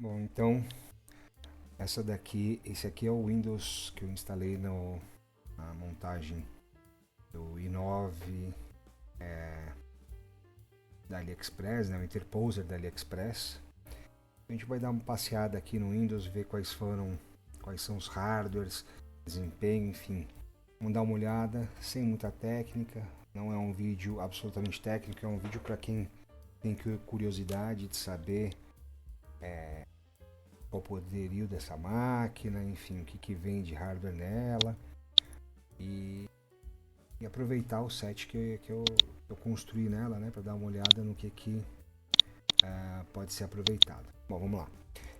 Bom, então esse aqui é o Windows que eu instalei na montagem do i9 da AliExpress, né, o Interposer da AliExpress. A gente vai dar uma passeada aqui no Windows, ver quais são os hardwares, desempenho, enfim. Vamos dar uma olhada, sem muita técnica, não é um vídeo absolutamente técnico, é um vídeo para quem tem curiosidade de saber qual o poderio dessa máquina, enfim, o que vem de hardware nela e aproveitar o set que eu construí nela, né, para dar uma olhada no que pode ser aproveitado. Bom, vamos lá.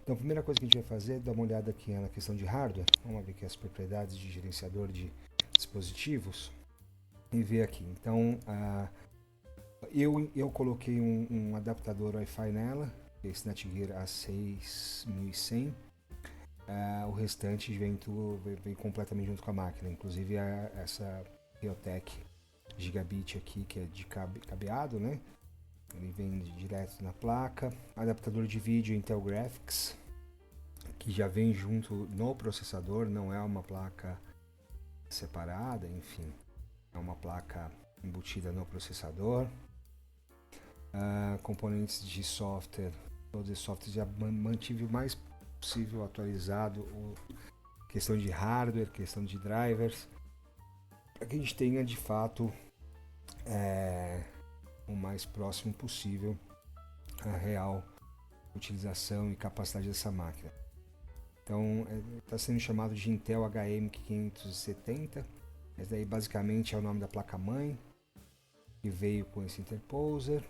Então, a primeira coisa que a gente vai fazer é dar uma olhada aqui na questão de hardware. Vamos abrir aqui as propriedades de gerenciador de dispositivos e ver aqui. Então, eu coloquei um adaptador Wi-Fi nela, esse Netgear A6100. O restante vem completamente junto com a máquina, inclusive essa Realtek Gigabit aqui, que é de cabeado, né? Ele vem direto na placa. Adaptador de vídeo Intel Graphics, que já vem junto no processador, não é uma placa separada, enfim, é uma placa embutida no processador. Componentes de software, todos os softwares já mantive o mais possível atualizado, questão de hardware, questão de drivers, para que a gente tenha de fato o mais próximo possível a real utilização e capacidade dessa máquina. Então está sendo chamado de Intel HM570, esse daí basicamente é o nome da placa-mãe que veio com esse interposer.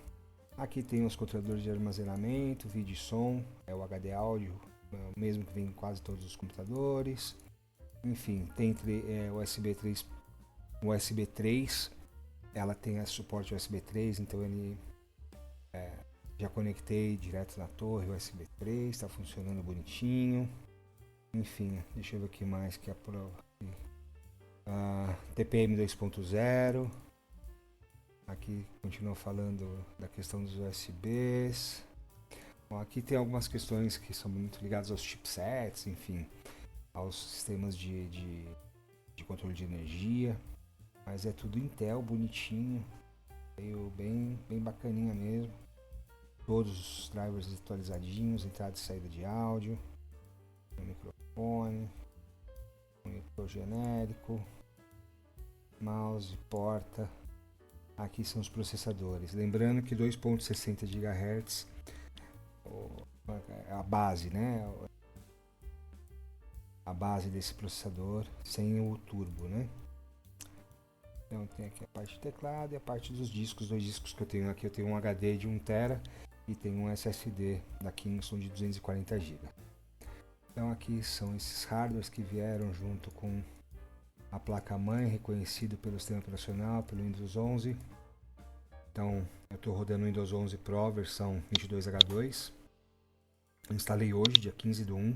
Aqui tem os controladores de armazenamento, vídeo e som, é o HD áudio, o mesmo que vem em quase todos os computadores. Enfim, tem USB 3, ela tem suporte USB 3, então ele já conectei direto na torre USB 3, está funcionando bonitinho. Enfim, deixa eu ver o que mais que é TPM 2.0. Aqui continua falando da questão dos USBs. Bom, aqui tem algumas questões que são muito ligadas aos chipsets, enfim, aos sistemas de controle de energia. Mas é tudo Intel, bonitinho, veio bem bacaninha mesmo. Todos os drivers atualizadinhos, entrada e saída de áudio, microfone, monitor genérico, mouse, porta. Aqui são os processadores. Lembrando que 2.60 GHz é a base, né? A base desse processador sem o turbo, né? Então tem aqui a parte do teclado e a parte dos discos. Dois discos que eu tenho aqui, eu tenho um HD de 1 TB e tenho um SSD da Kingston de 240 GB. Então aqui são esses hardwares que vieram junto com a placa-mãe, reconhecido pelo sistema operacional, pelo Windows 11. Então eu estou rodando o Windows 11 Pro versão 22H2. Instalei hoje, dia 15 do 1.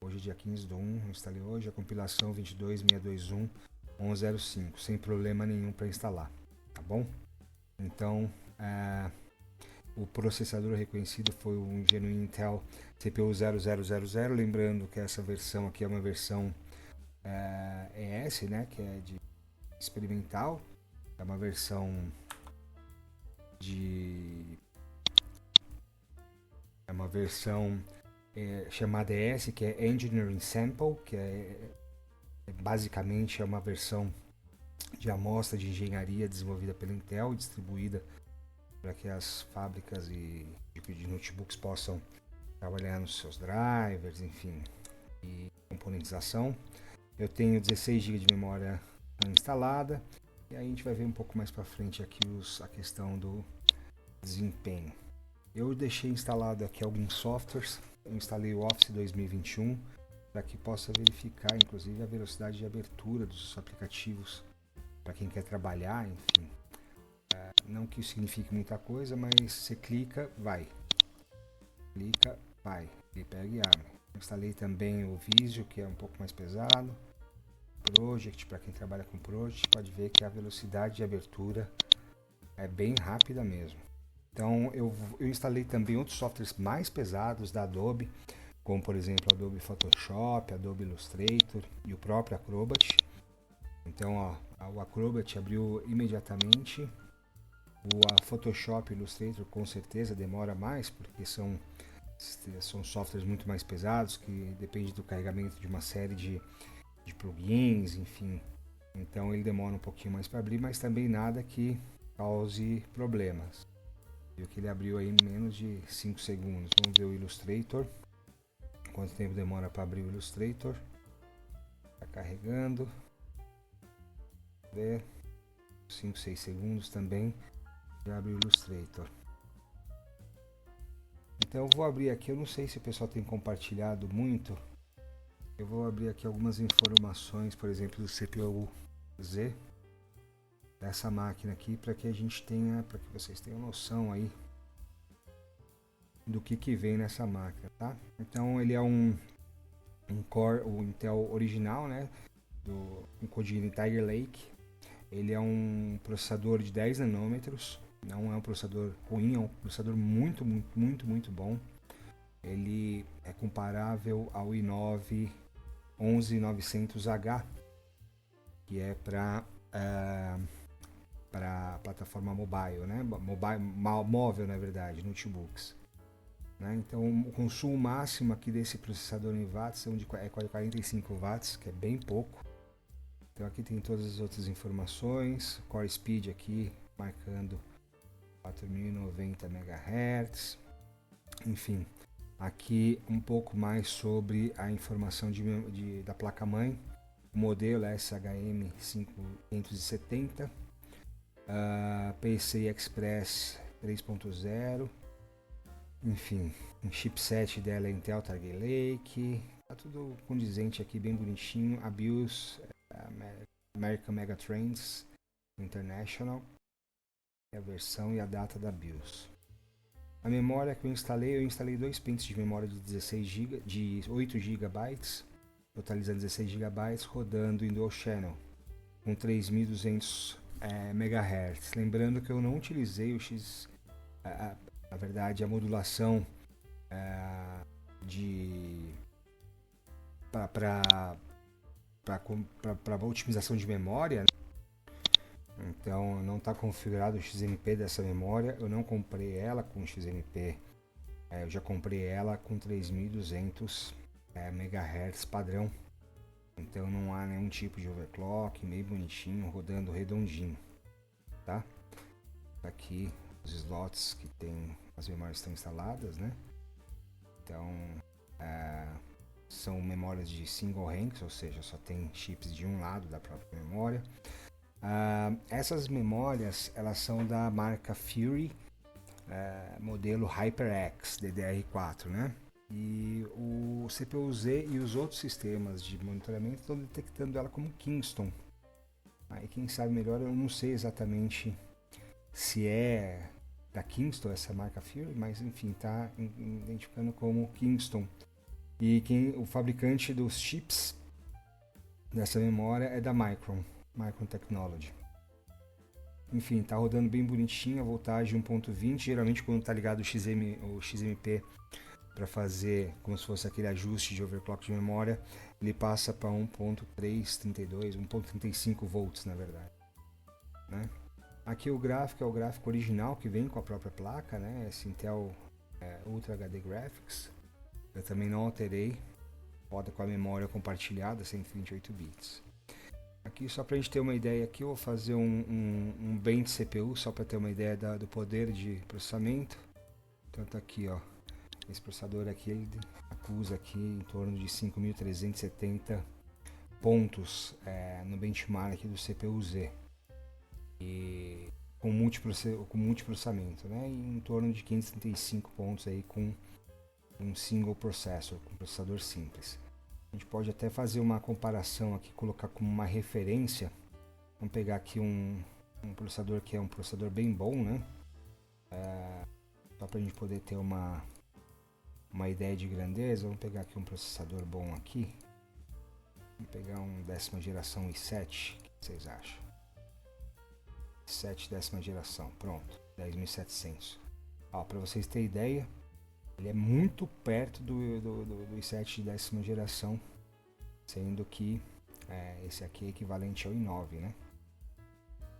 Hoje, dia 15 do 1, instalei hoje a compilação 22.621.11.05, sem problema nenhum para instalar, tá bom? Então, o processador reconhecido foi um genuíno Intel CPU 0000, lembrando que essa versão aqui é uma versão ES, né, que é de experimental, é uma versão chamada ES, que é Engineering Sample, que basicamente é uma versão de amostra de engenharia desenvolvida pela Intel e distribuída para que as fábricas de notebooks possam trabalhar nos seus drivers, enfim, e componentização. Eu tenho 16 GB de memória instalada e aí a gente vai ver um pouco mais para frente aqui a questão do desempenho. Eu deixei instalado aqui alguns softwares. Eu instalei o Office 2021 para que possa verificar, inclusive, a velocidade de abertura dos aplicativos para quem quer trabalhar, enfim. Não que isso signifique muita coisa, mas você clica, vai. Clica, vai. Ele pega e abre. Eu instalei também o Visio, que é um pouco mais pesado. Project, para quem trabalha com Project, pode ver que a velocidade de abertura é bem rápida mesmo. Então eu instalei também outros softwares mais pesados da Adobe, como por exemplo Adobe Photoshop, Adobe Illustrator e o próprio Acrobat. Então o Acrobat abriu imediatamente, o Photoshop e o Illustrator com certeza demora mais, porque são softwares muito mais pesados, que depende do carregamento de uma série de plugins, enfim. Então ele demora um pouquinho mais para abrir, mas também nada que cause problemas. Viu que ele abriu aí em menos de 5 segundos. Vamos ver o Illustrator. Quanto tempo demora para abrir o Illustrator? Está carregando. Ver. 5, 6 segundos também. Já abriu o Illustrator. Então eu vou abrir aqui. Eu não sei se o pessoal tem compartilhado muito. Eu vou abrir aqui algumas informações, por exemplo, do CPU-Z dessa máquina aqui, para que a gente tenha, para que vocês tenham noção aí do que vem nessa máquina, tá? Então ele é um Core, o Intel original, né, um codine Tiger Lake. Ele é um processador de 10 nanômetros, não é um processador ruim, é um processador muito bom. Ele é comparável ao i9 11900H, que é para plataforma mobile, né? Móvel, na verdade, notebooks. Né? Então, o consumo máximo aqui desse processador em watts é 45 watts, que é bem pouco. Então, aqui tem todas as outras informações. Core Speed aqui, marcando 4090 MHz. Enfim, aqui um pouco mais sobre a informação da placa-mãe. O modelo é SHM 570, PCI Express 3.0, enfim, o chipset dela é Intel Tiger Lake, tá tudo condizente aqui, bem bonitinho. A BIOS American Megatrends International, é a versão e a data da BIOS. A memória que eu instalei 2 pentes de memória de 8 GB, totalizando 16 GB, rodando em Dual Channel com 3200 MHz. Lembrando que eu não utilizei o na verdade a modulação para otimização de memória. Então não está configurado o XMP dessa memória. Eu não comprei ela com XMP, eu já comprei ela com 3200 MHz padrão. Então não há nenhum tipo de overclock, meio bonitinho, rodando redondinho, tá? Aqui os slots que tem, as memórias estão instaladas, né? Então são memórias de single ranks, ou seja, só tem chips de um lado da própria memória. Essas memórias, elas são da marca Fury, modelo HyperX DDR4, né? E o CPU-Z e os outros sistemas de monitoramento estão detectando ela como Kingston. Aí quem sabe melhor, eu não sei exatamente se é da Kingston essa marca Fury, mas enfim, está identificando como Kingston. E o fabricante dos chips dessa memória é da Micron Technology. Enfim, tá rodando bem bonitinho, a voltagem 1.20, geralmente quando tá ligado o XMP para fazer como se fosse aquele ajuste de overclock de memória, ele passa para 1.332, 1.35 volts na verdade, né? Aqui o gráfico é o gráfico original que vem com a própria placa, né? Esse Intel Ultra HD Graphics. Eu também não alterei, roda com a memória compartilhada 128 bits. Aqui só para a gente ter uma ideia, aqui eu vou fazer um bench CPU só para ter uma ideia do poder de processamento. Então tá aqui, ó, esse processador aqui ele acusa aqui em torno de 5.370 pontos no benchmark aqui do CPU-Z e com multiprocessamento, né? E em torno de 535 pontos aí com um single processor, com processador simples. A gente pode até fazer uma comparação aqui, colocar como uma referência. Vamos pegar aqui um processador que é um processador bem bom, né? Só para a gente poder ter uma ideia de grandeza. Vamos pegar aqui um processador bom aqui. Vamos pegar um 10ª geração i7. O que vocês acham? i7 10ª geração, pronto, 10.700. Para vocês terem ideia, ele é muito perto do i7 de 10ª geração, sendo que esse aqui é equivalente ao i9, né?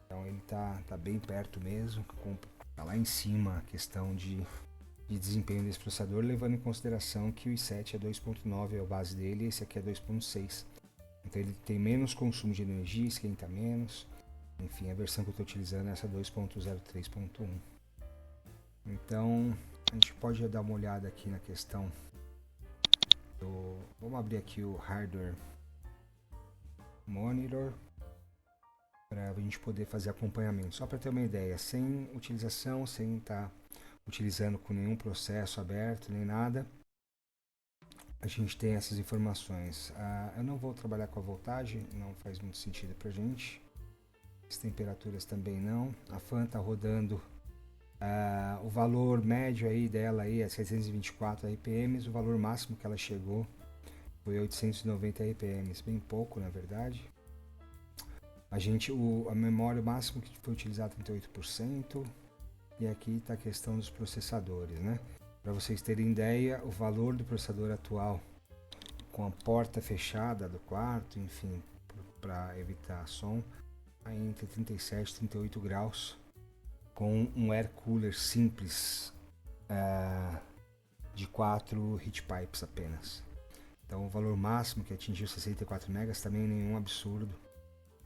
Então ele tá bem perto mesmo, tá lá em cima a questão de desempenho desse processador, levando em consideração que o i7 é 2.9, é a base dele, e esse aqui é 2.6. Então ele tem menos consumo de energia, esquenta menos. Enfim, a versão que eu estou utilizando é essa 2.03.1. Então a gente pode dar uma olhada aqui na questão do... Vamos abrir aqui o Hardware Monitor para a gente poder fazer acompanhamento. Só para ter uma ideia, sem utilização, sem estar utilizando com nenhum processo aberto nem nada, a gente tem essas informações. Eu não vou trabalhar com a voltagem, não faz muito sentido para a gente. As temperaturas também não. A fan está rodando, o valor médio aí dela aí é 724 RPMs, o valor máximo que ela chegou foi 890 RPMs, bem pouco na verdade. A memória máxima que foi utilizada 38%, e aqui está a questão dos processadores, né? Para vocês terem ideia, o valor do processador atual com a porta fechada do quarto, enfim, para evitar som, entre 37 e 38 graus, com um air cooler simples de 4 heat pipes apenas. Então o valor máximo que atingiu 64 megas também é nenhum absurdo,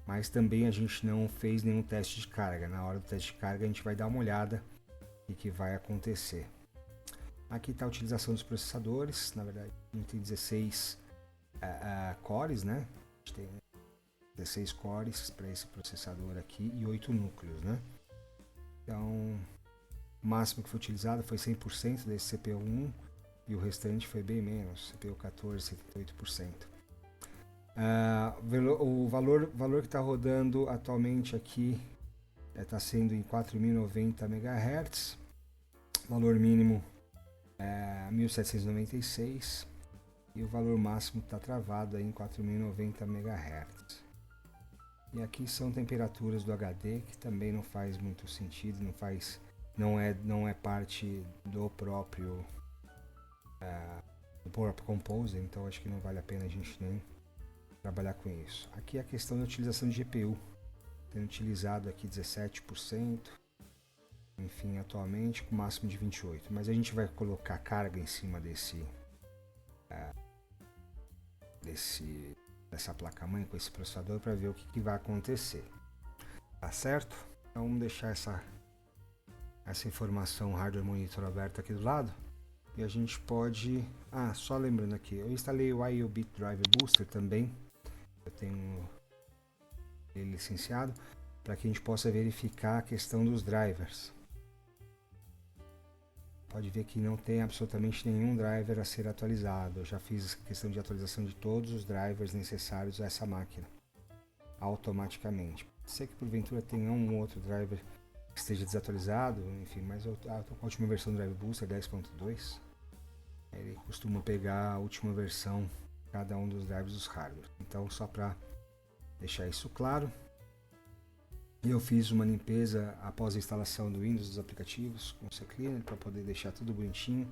mas também a gente não fez nenhum teste de carga. Na hora do teste de carga a gente vai dar uma olhada o que vai acontecer. Aqui está a utilização dos processadores. Na verdade a gente tem 16 cores, né? A gente tem 16 cores para esse processador aqui e 8 núcleos, né? Então o máximo que foi utilizado foi 100% desse CPU1 e o restante foi bem menos, CPU 14, 78%. O valor que está rodando atualmente aqui está sendo em 4090 MHz, valor mínimo 1796 e o valor máximo está travado aí em 4090 MHz. E aqui são temperaturas do HD, que também não faz muito sentido, não é parte do próprio Composer, então acho que não vale a pena a gente nem trabalhar com isso. Aqui a questão da utilização de GPU, tem utilizado aqui 17%, enfim, atualmente com máximo de 28%, mas a gente vai colocar carga em cima dessa placa-mãe com esse processador para ver o que vai acontecer, tá certo? Então vamos deixar essa informação Hardware Monitor aberta aqui do lado. E a gente pode... só lembrando aqui, eu instalei o IOBit Driver Booster também. Eu tenho ele licenciado para que a gente possa verificar a questão dos drivers. Pode ver que não tem absolutamente nenhum driver a ser atualizado. Eu já fiz a questão de atualização de todos os drivers necessários a essa máquina automaticamente. Sei que porventura tenha um outro driver que esteja desatualizado, enfim, mas eu estou com a última versão do Driver Booster 10.2. Ele costuma pegar a última versão de cada um dos drivers dos hardware. Então, só para deixar isso claro, eu fiz uma limpeza após a instalação do Windows dos aplicativos com o CCleaner para poder deixar tudo bonitinho,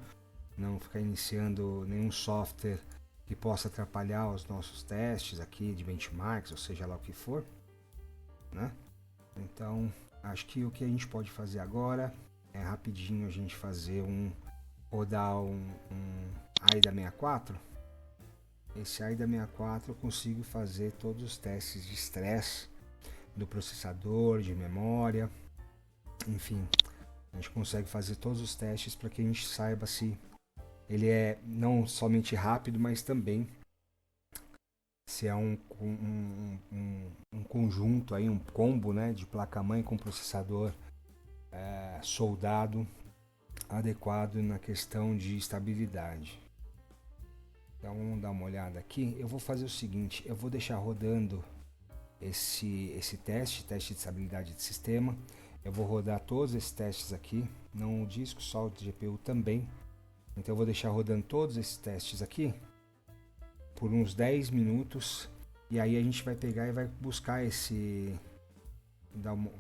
não ficar iniciando nenhum software que possa atrapalhar os nossos testes aqui de benchmarks, ou seja lá o que for, né? Então, acho que o que a gente pode fazer agora é rapidinho a gente fazer rodar um AIDA 64. Esse AIDA 64 eu consigo fazer todos os testes de estresse do processador, de memória, enfim, a gente consegue fazer todos os testes para que a gente saiba se ele é não somente rápido, mas também se é um conjunto aí, um combo, né, de placa-mãe com processador soldado adequado na questão de estabilidade. Então vamos dar uma olhada aqui. Eu vou fazer o seguinte, eu vou deixar rodando esse teste de estabilidade de sistema. Eu vou rodar todos esses testes aqui, não o disco, só o GPU também. Então eu vou deixar rodando todos esses testes aqui por uns 10 minutos e aí a gente vai pegar e vai buscar esse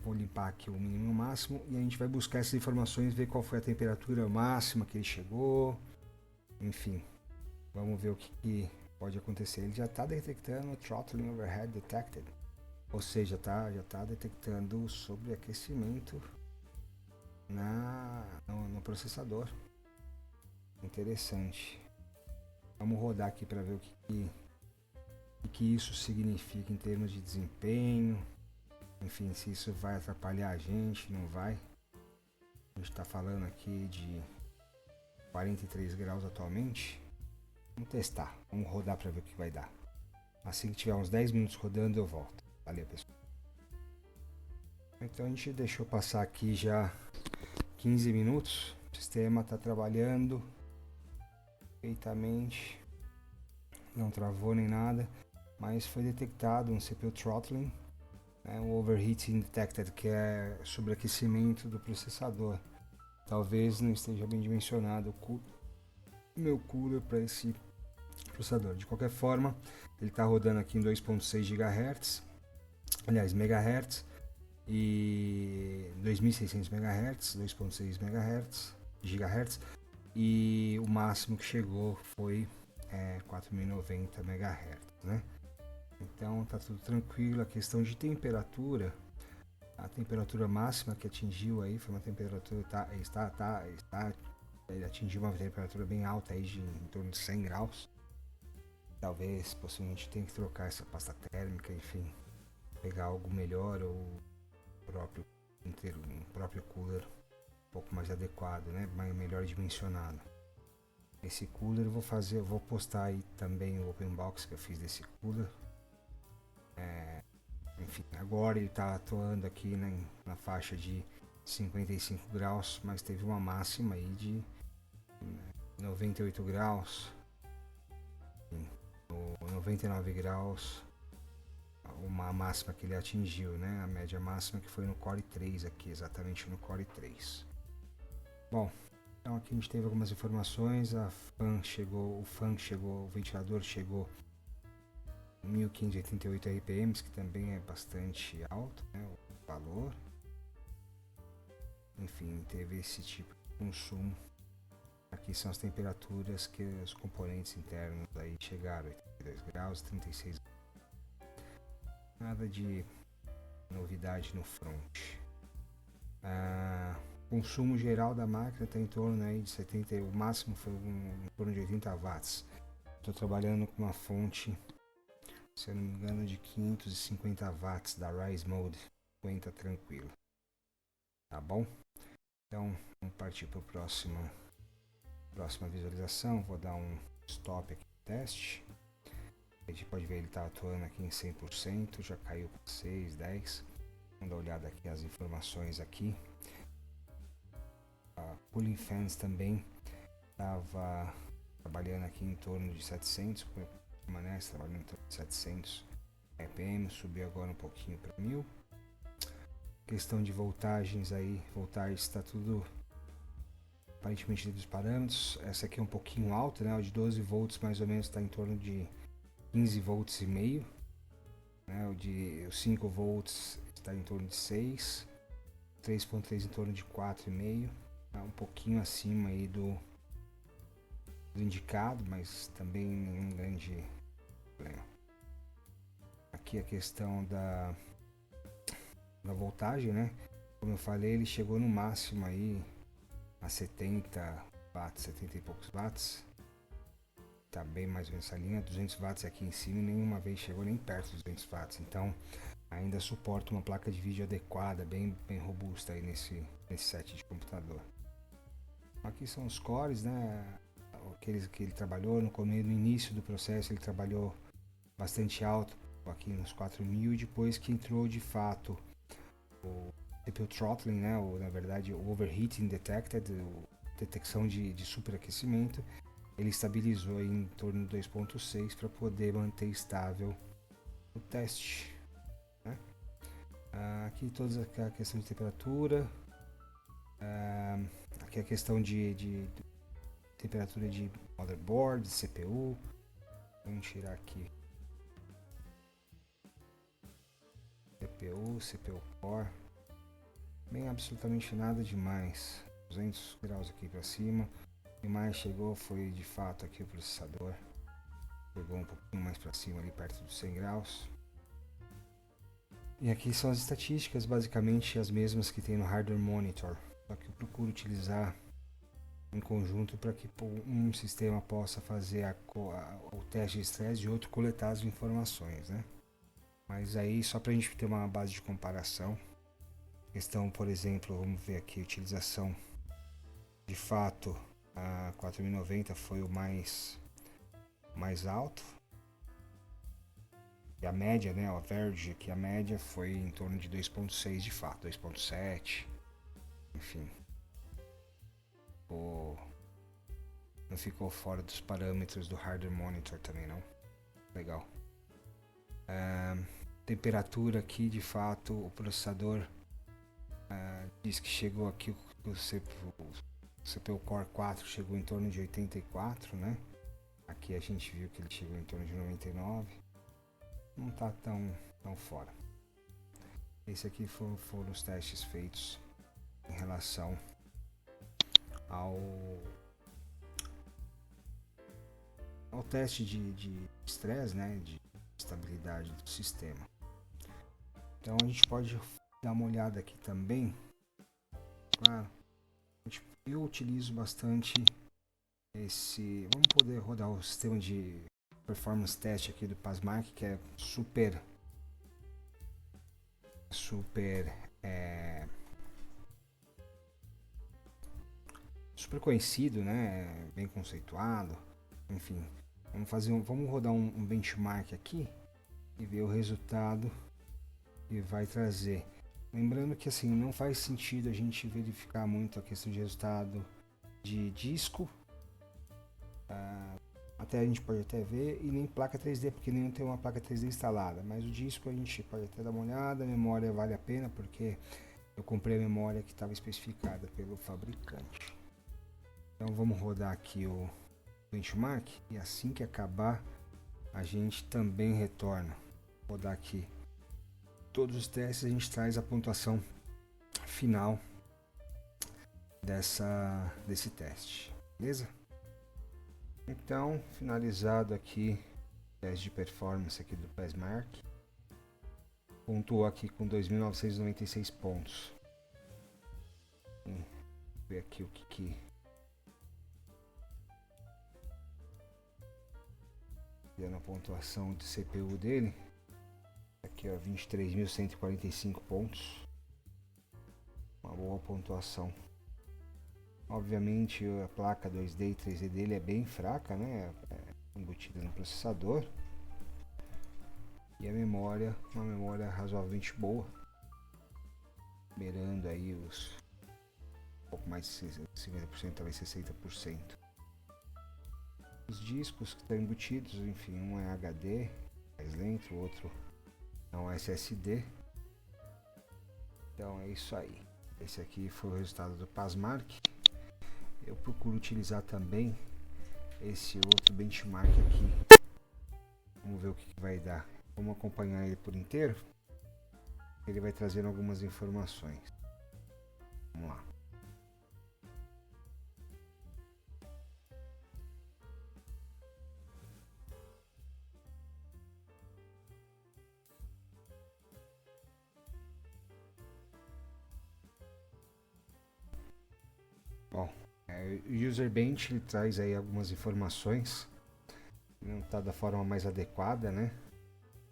Vou limpar aqui o mínimo e o máximo e a gente vai buscar essas informações, ver qual foi a temperatura máxima que ele chegou, enfim, vamos ver o que pode acontecer. Ele já está detectando throttling overhead detected, ou seja, já está detectando sobreaquecimento no processador. Interessante. Vamos rodar aqui para ver o que isso significa em termos de desempenho. Enfim, se isso vai atrapalhar a gente, não vai. A gente está falando aqui de 43 graus atualmente. Vamos testar, vamos rodar para ver o que vai dar. Assim que tiver uns 10 minutos rodando eu volto. Valeu, pessoal. Então a gente deixou passar aqui já 15 minutos. O sistema está trabalhando perfeitamente. Não travou nem nada. Mas foi detectado um CPU throttling, um overheating detected, que é sobreaquecimento do processador. Talvez não esteja bem dimensionado o meu cooler para esse processador. De qualquer forma, ele está rodando aqui em 2.6 GHz, aliás, MHz, e 2600 MHz, 2.6 MHz, GHz, e o máximo que chegou foi 4090 MHz, né? Então tá tudo tranquilo. A questão de temperatura, a temperatura máxima que atingiu aí foi uma temperatura, ele atingiu uma temperatura bem alta aí, em torno de 100 graus. Talvez, possivelmente, tenha que trocar essa pasta térmica, enfim, pegar algo melhor ou um próprio cooler um pouco mais adequado, né? Melhor dimensionado. Esse cooler eu vou postar aí também o open box que eu fiz desse cooler. Enfim, agora ele está atuando aqui na faixa de 55 graus, mas teve uma máxima aí de 98 graus, 99 graus, uma máxima que ele atingiu, né? A média máxima que foi no Core 3 aqui, exatamente no Core 3. Bom, então aqui a gente teve algumas informações. O ventilador chegou 1588 RPMs, que também é bastante alto, né, o valor. Enfim, teve esse tipo de consumo. Aqui são as temperaturas que os componentes internos aí chegaram: 82 graus, 36 graus. Nada de novidade no front. Consumo geral da máquina está em torno aí de 70, o máximo foi em torno de 80 watts. Estou trabalhando com uma fonte, se eu não me engano, de 550 watts da Rise Mode. Aguenta tranquilo. Tá bom? Então, vamos partir para a próxima visualização. Vou dar um stop aqui no teste. A gente pode ver ele está atuando aqui em 100%, já caiu para 6, 10. Vamos dar uma olhada aqui as informações aqui. A Cooling Fans também estava trabalhando aqui em torno de 700, permanece trabalhando em torno de 700 RPM, subiu agora um pouquinho para 1000. Questão de voltagens aí, está tudo aparentemente dentro dos parâmetros. Essa aqui é um pouquinho alta, né? O de 12 volts mais ou menos está em torno de 15 volts e meio, né? O de 5 volts está em torno de 6, 3.3 em torno de 4,5, tá um pouquinho acima aí do indicado, mas também nenhum grande problema. Aqui a questão da voltagem, né? Como eu falei, ele chegou no máximo aí a 70 watts, 70 e poucos watts. Tá bem mais ou menos essa linha, 200 watts aqui em cima, e nenhuma vez chegou nem perto dos 200 watts. Então, ainda suporta uma placa de vídeo adequada, bem robusta aí nesse set de computador. Aqui são os cores, né? Aqueles que ele trabalhou no início do processo, ele trabalhou bastante alto, aqui nos 4000, e depois que entrou de fato o CPU throttling, né? Na verdade, o overheating detected, detecção de superaquecimento, ele estabilizou aí em torno de 2.6 para poder manter estável o teste, né? Aqui toda a questão de temperatura, aqui a questão de temperatura de motherboard, de CPU. Vamos tirar aqui CPU Core, bem absolutamente nada demais, 200 graus aqui para cima. O que mais chegou foi de fato aqui o processador, chegou um pouquinho mais para cima ali perto dos 100 graus. E aqui são as estatísticas, basicamente as mesmas que tem no Hardware Monitor, só que eu procuro utilizar em conjunto para que um sistema possa fazer o teste de estresse e outro coletar as informações, né? Mas aí só para a gente ter uma base de comparação, questão, por exemplo, vamos ver aqui, utilização de fato, a 4090 foi o mais alto, e a média, né, a Verge, que a média foi em torno de 2.6 de fato, 2.7, enfim, não ficou fora dos parâmetros do Hardware Monitor também não, legal. Temperatura aqui, de fato, o processador diz que chegou aqui, o CPU Core 4 chegou em torno de 84, né? Aqui a gente viu que ele chegou em torno de 99, não está tão fora. Esse aqui foram os testes feitos em relação ao teste de estresse, né? De estabilidade do sistema. Então a gente pode dar uma olhada aqui também. Claro, eu utilizo bastante vamos poder rodar o sistema de performance test aqui do Pasmark, que é super conhecido, né? Bem conceituado, enfim. Vamos rodar um benchmark aqui e ver o resultado que vai trazer. Lembrando que assim, não faz sentido a gente verificar muito a questão de resultado de disco, até a gente pode até ver, e nem placa 3D, porque nem tem uma placa 3D instalada, mas o disco a gente pode até dar uma olhada. A memória vale a pena, porque eu comprei a memória que estava especificada pelo fabricante. Então vamos rodar aqui o benchmark, e assim que acabar a gente também retorna. Vou rodar aqui todos os testes, a gente traz a pontuação final desse teste, beleza? Então, finalizado aqui o teste de performance aqui do Pasmark, pontuou aqui com 2.996 pontos. Vamos ver aqui o que deu na pontuação de CPU dele. Aqui, ó, 23.145 pontos, uma boa pontuação. Obviamente a placa 2D e 3D dele é bem fraca, né? Embutida no processador. E a memória, uma memória razoavelmente boa, beirando aí um pouco mais de 50%, talvez 60%. Os discos que estão embutidos, enfim, um é HD, mais lento, o outro é um SSD. Então é isso aí. Esse aqui foi o resultado do Pasmark. Eu procuro utilizar também esse outro benchmark aqui. Vamos ver o que vai dar. Vamos acompanhar ele por inteiro. Ele vai trazendo algumas informações. Vamos lá. Bom, o User Bench ele traz aí algumas informações. Não está da forma mais adequada, né?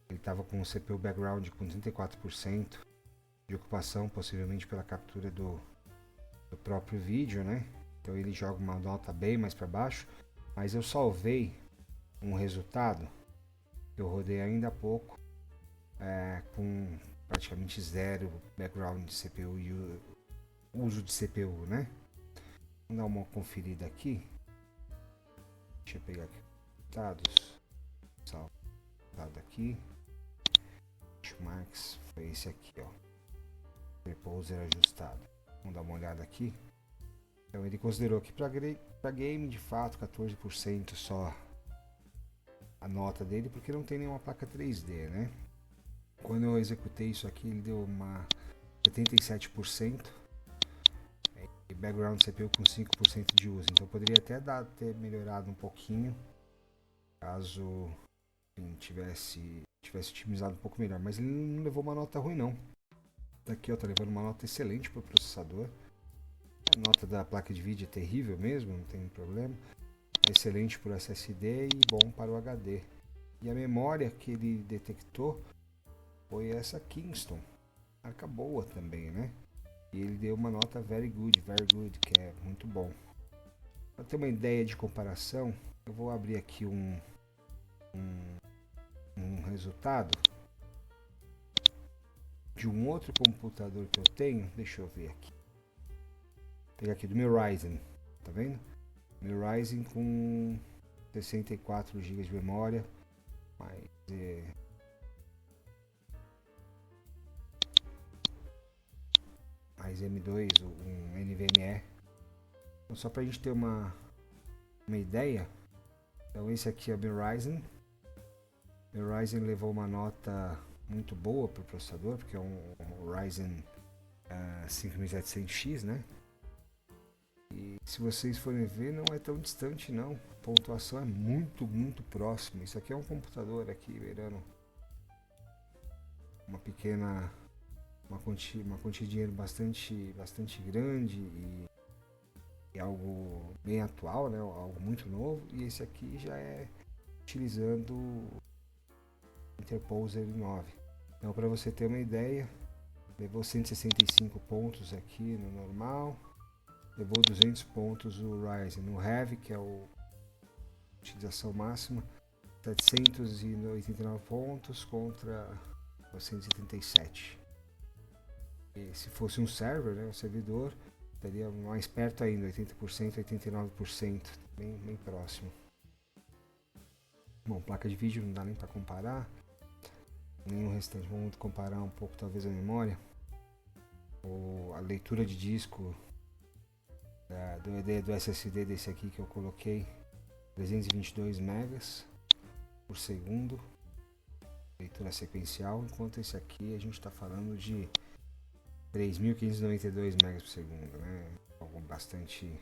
Ele estava com o CPU background com 34% de ocupação, possivelmente pela captura do próprio vídeo, né? Então ele joga uma nota bem mais para baixo, mas eu salvei um resultado que eu rodei ainda há pouco, com praticamente zero background de CPU e uso de CPU, né? Vamos dar uma conferida aqui. Deixa eu pegar aqui dados, salvado aqui. Benchmarks foi esse aqui, ó. Reposer ajustado. Vamos dar uma olhada aqui. Então ele considerou que para game de fato 14% só a nota dele, porque não tem nenhuma placa 3D, né? Quando eu executei isso aqui, ele deu uma 77%. E background CPU com 5% de uso. Então poderia até ter melhorado um pouquinho, caso enfim, tivesse otimizado um pouco melhor. Mas ele não levou uma nota ruim não. Aqui ó, tá levando uma nota excelente para o processador. A nota da placa de vídeo é terrível mesmo, não tem problema. É excelente para o SSD e bom para o HD. E a memória que ele detectou foi essa Kingston. Marca boa também, né? E ele deu uma nota very good, que é muito bom. Para ter uma ideia de comparação, eu vou abrir aqui um resultado de um outro computador que eu tenho. Deixa eu ver aqui. Vou pegar aqui do meu Ryzen, tá vendo? Meu Ryzen com 64 GB de memória, mais M2, um NVMe. Então, só para a gente ter uma ideia, então esse aqui é o meu Ryzen. Meu Ryzen levou uma nota muito boa para o processador, porque é um Ryzen 5700X, né? E se vocês forem ver, não é tão distante não. A pontuação é muito próxima. Isso aqui é um computador aqui, beirando uma pequena uma quantia de dinheiro bastante grande e algo bem atual, né? Algo muito novo. E esse aqui já é utilizando Interposer 9. Então, para você ter uma ideia, levou 165 pontos aqui no normal, levou 200 pontos o Ryzen. No Heavy, que é a utilização máxima, 789 pontos contra 477. E se fosse um server, né, um servidor, estaria mais perto ainda, 80%, 89%, bem próximo. Bom, placa de vídeo não dá nem para comparar, nem o restante. Vamos comparar um pouco talvez a memória, ou a leitura de disco do SSD desse aqui que eu coloquei, 322 megas por segundo, leitura sequencial, enquanto esse aqui a gente está falando de 3.592 megas por segundo, né? Algo bastante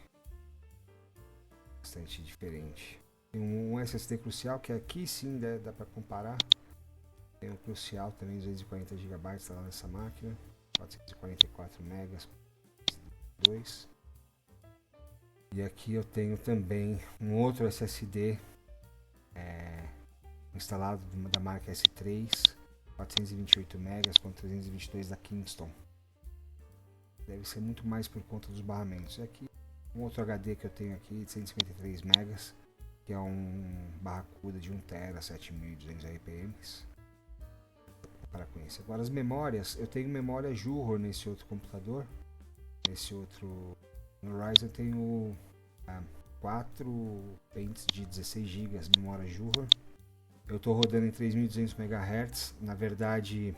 diferente. Tem um SSD Crucial que aqui sim dá para comparar. Tem um Crucial também, 240 GB tá lá nessa máquina, 444 megas 2. E aqui eu tenho também um outro SSD instalado da marca S3, 428 megas com 322 da Kingston. Deve ser muito mais por conta dos barramentos. E aqui um outro HD que eu tenho aqui de 153 megas, que é um Barracuda de 1 TB, 7200 RPMs. Para conhecer. Agora as memórias, eu tenho memória Juhor nesse outro computador. Nesse outro no Ryzen eu tenho 4 pentes de 16 GB de memória Juhor. Eu estou rodando em 3200 MHz. Na verdade,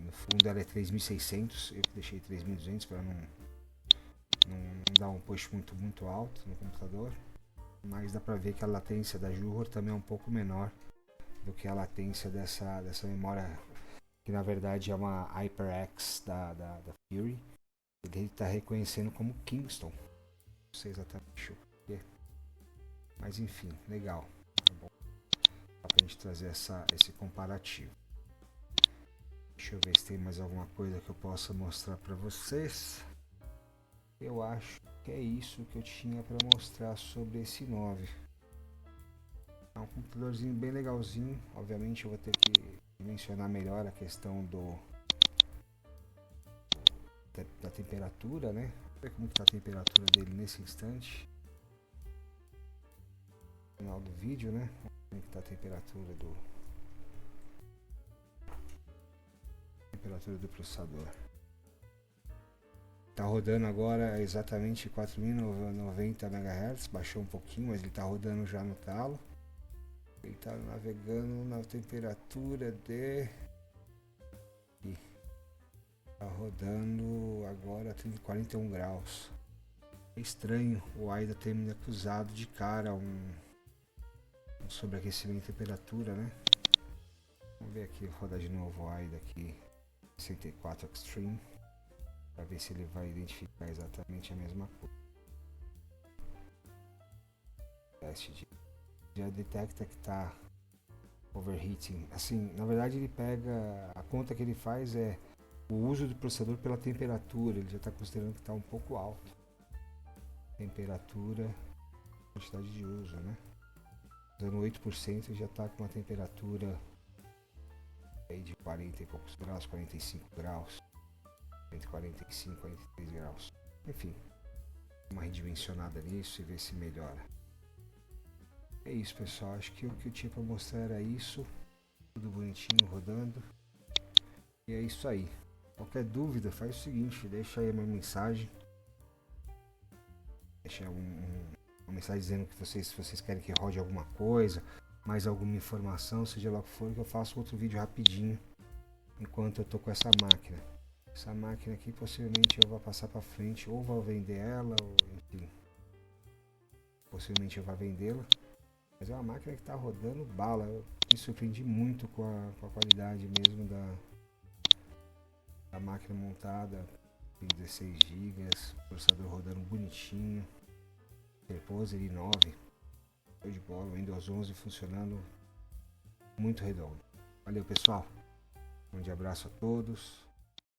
no fundo ela é 3600. Eu deixei 3200 para não dar um push muito alto no computador. Mas dá para ver que a latência da Juhor também é um pouco menor do que a latência dessa memória, que na verdade é uma HyperX da Fury. Ele está reconhecendo como Kingston. Não sei exatamente o que. Mas enfim, legal. Tá bom. Dá pra gente trazer esse comparativo. Deixa eu ver se tem mais alguma coisa que eu possa mostrar para vocês. Eu acho que é isso que eu tinha para mostrar sobre esse 9. É um computadorzinho bem legalzinho. Obviamente eu vou ter que mencionar melhor a questão da temperatura, né? Vamos ver como está a temperatura dele nesse instante. No final do vídeo, né? Como está a temperatura do processador. Está rodando agora exatamente 4090 MHz, baixou um pouquinho, mas ele está rodando já no talo. Ele está navegando na temperatura de... Está rodando agora 41 graus. É estranho o AIDA ter me acusado de cara um sobreaquecimento de temperatura, né? Vamos ver aqui, vou rodar de novo o AIDA aqui, 64 Extreme, para ver se ele vai identificar exatamente a mesma coisa. Teste de já detecta que está overheating. Assim, na verdade ele pega, a conta que ele faz é o uso do processador pela temperatura, ele já está considerando que está um pouco alto. Temperatura, quantidade de uso, né? Usando 8% já está com uma temperatura aí de 40 e poucos graus, 45 graus, entre 45 e 43 graus. Enfim, uma redimensionada nisso e ver se melhora. É isso, pessoal, acho que o que eu tinha para mostrar era isso, tudo bonitinho rodando, e é isso aí. Qualquer dúvida, faz o seguinte, deixa aí uma mensagem, deixa uma mensagem dizendo que se vocês querem que rode alguma coisa, mais alguma informação, seja lá o que for, que eu faço outro vídeo rapidinho, enquanto eu tô com essa máquina. Essa máquina aqui possivelmente eu vou passar para frente, ou vou vender ela, ou enfim, possivelmente eu vou vendê-la. Mas é uma máquina que está rodando bala. Eu me surpreendi muito com a qualidade mesmo da máquina montada. Tem 16 GB, processador rodando bonitinho. Interposer i9, show de bola. Windows 11 funcionando muito redondo. Valeu, pessoal. Um grande abraço a todos.